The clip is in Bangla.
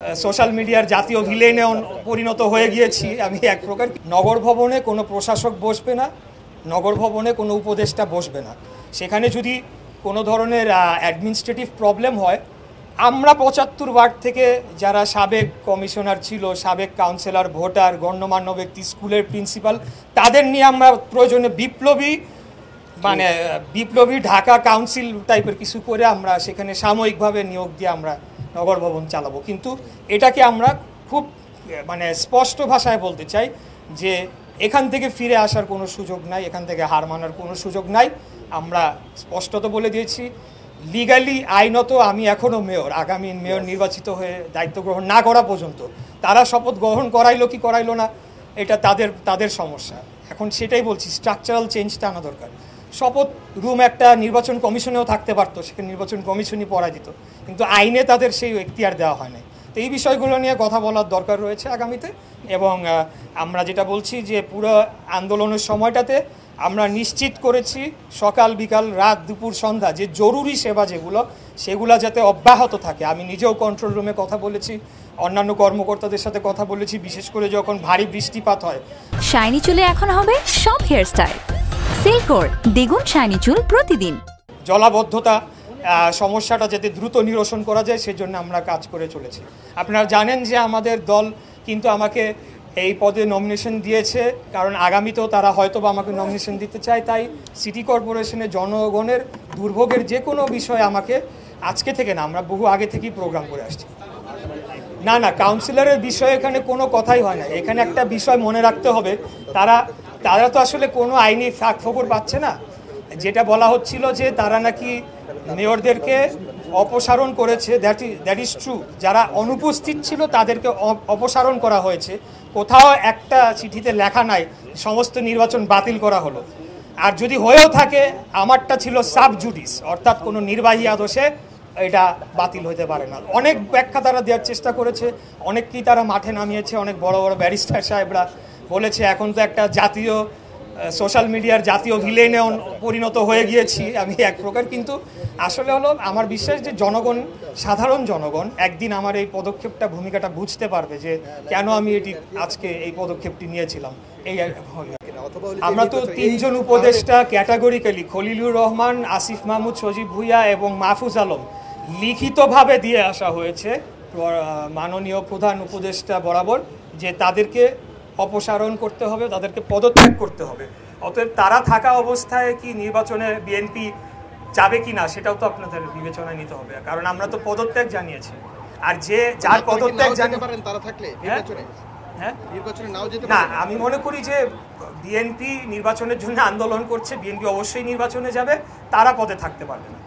সোশ্যাল মিডিয়ার জাতীয় ভিলেনে পরিণত হয়ে গিয়েছি আমি এক প্রকার। নগর ভবনে কোনো প্রশাসক বসবে না, নগর ভবনে কোনো উপদেষ্টা বসবে না। সেখানে যদি কোনো ধরনের অ্যাডমিনিস্ট্রেটিভ প্রবলেম হয়, আমরা ৭৫ ওয়ার্ড থেকে যারা সাবেক কমিশনার ছিল, সাবেক কাউন্সিলর, ভোটার, গণ্যমান্য ব্যক্তি, স্কুলের প্রিন্সিপাল, তাদের নিয়ে আমরা প্রয়োজনে বিপ্লবী ঢাকা কাউন্সিল টাইপের কিছু করে আমরা সেখানে সাময়িকভাবে নিয়োগ দিয়ে আমরা নগর ভবন চালাবো। কিন্তু এটাকে আমরা খুব স্পষ্ট ভাষায় বলতে চাই যে এখান থেকে ফিরে আসার কোনো সুযোগ নাই, এখান থেকে হার মানার কোনো সুযোগ নাই। আমরা স্পষ্টত বলে দিয়েছি, লিগালি আইনত আমি এখনও মেয়র। আগামী মেয়র নির্বাচিত হয়ে দায়িত্ব গ্রহণ না করা পর্যন্ত তারা শপথ গ্রহণ করাইলো কি করাইলো না এটা তাদের সমস্যা। এখন সেটাই বলছি, স্ট্রাকচারাল চেঞ্জটা আনা দরকার। শপথ রুম একটা নির্বাচন কমিশনেও থাকতে পারতো, সেখানে নির্বাচন কমিশনই পড়া দিত, কিন্তু আইনে তাদের সেই এখতিয়ার দেওয়া হয় না। তো এই বিষয়গুলো নিয়ে কথা বলার দরকার রয়েছে আগামীতে। এবং আমরা যেটা বলছি যে পুরো আন্দোলনের সময়টাতে আমরা নিশ্চিত করেছি সকাল বিকাল রাত দুপুর সন্ধ্যা যে জরুরি সেবা সেগুলো যাতে অব্যাহত থাকে। আমি নিজেও কন্ট্রোল রুমে কথা বলেছি, অন্যান্য কর্মকর্তাদের সাথে কথা বলেছি, বিশেষ করে যখন ভারী বৃষ্টিপাত হয়। শাইনি চুলে এখন হবে সব হেয়ার স্টাইল। সিল্কোর দ্বিগুণ শাইনি চুল প্রতিদিন। জলাবদ্ধতা সমস্যাটা যাতে দ্রুত নিরসন করা যায় সেজন্য আমরা কাজ করে চলেছি। আপনারা জানেন যে আমাদের দল কিন্তু আমাকে এই পদে নমিনেশন দিয়েছে, কারণ আগামীতেও তারা হয়তো বা আমাকে নমিনেশন দিতে চায়। তাই সিটি কর্পোরেশনের জনগণের দুর্ভোগের যে কোনো বিষয়ে আমাকে আজকে থেকে না, আমরা বহু আগে থেকেই প্রোগ্রাম করে আসছি। না, কাউন্সিলরের বিষয়ে এখানে কোনো কথাই হয় না। এখানে একটা বিষয় মনে রাখতে হবে, তারা তো আসলে কোনো আইনি ফাঁক ফোকর পাচ্ছে না। যেটা বলা হচ্ছিল যে তারা নাকি মেয়রদেরকে অপসারণ করেছে, দ্যাট ইজ ট্রু। যারা অনুপস্থিত ছিল তাদেরকে অপসারণ করা হয়েছে। কোথাও একটা চিঠিতে লেখা নাই সমস্ত নির্বাচন বাতিল করা হলো। আর যদি হয়েও থাকে, আমারটা ছিল সাব জুডিস, অর্থাৎ কোনো নির্বাহী আদেশে এটা বাতিল হতে পারে না। অনেক ব্যাখ্যা তারা দেওয়ার চেষ্টা করেছে, অনেককেই তারা মাঠে নামিয়েছে। অনেক বড় বড় ব্যারিস্টার সাহেবরা বলেছে এখন তো একটা জাতীয় সোশ্যাল মিডিয়ার জাতীয় ভিলেনে পরিণত হয়ে গিয়েছি আমি এক প্রকার। কিন্তু আসলে হলো আমার বিশ্বাস যে সাধারণ জনগণ একদিন আমার এই ভূমিকাটা বুঝতে পারবে যে কেন আমি আজকে এই পদক্ষেপটি নিয়েছিলাম। আমরা তো 3 জন উপদেষ্টা ক্যাটাগরিক্যালি, খলিলুর রহমান, আসিফ মাহমুদ, সজীব ভুইয়া এবং মাহফুজ আলম, লিখিতভাবে দিয়ে আসা হয়েছে মাননীয় প্রধান উপদেষ্টা বরাবর যে তাদেরকে অপসারণ করতে হবে, তাদেরকে পদত্যাগ করতে হবে। অতএব তারা থাকা অবস্থায় কি নির্বাচনে বিএনপি যাবে কি না সেটাও তো আপনাদের বিবেচনায় নিতে হবে, কারণ আমরা তো পদত্যাগ জানিয়েছি। আর যার পদত্যাগ তারা থাকলে না, আমি মনে করি যে বিএনপি নির্বাচনের জন্য আন্দোলন করছে, বিএনপি অবশ্যই নির্বাচনে যাবে, তারা পদে থাকতে পারবে না।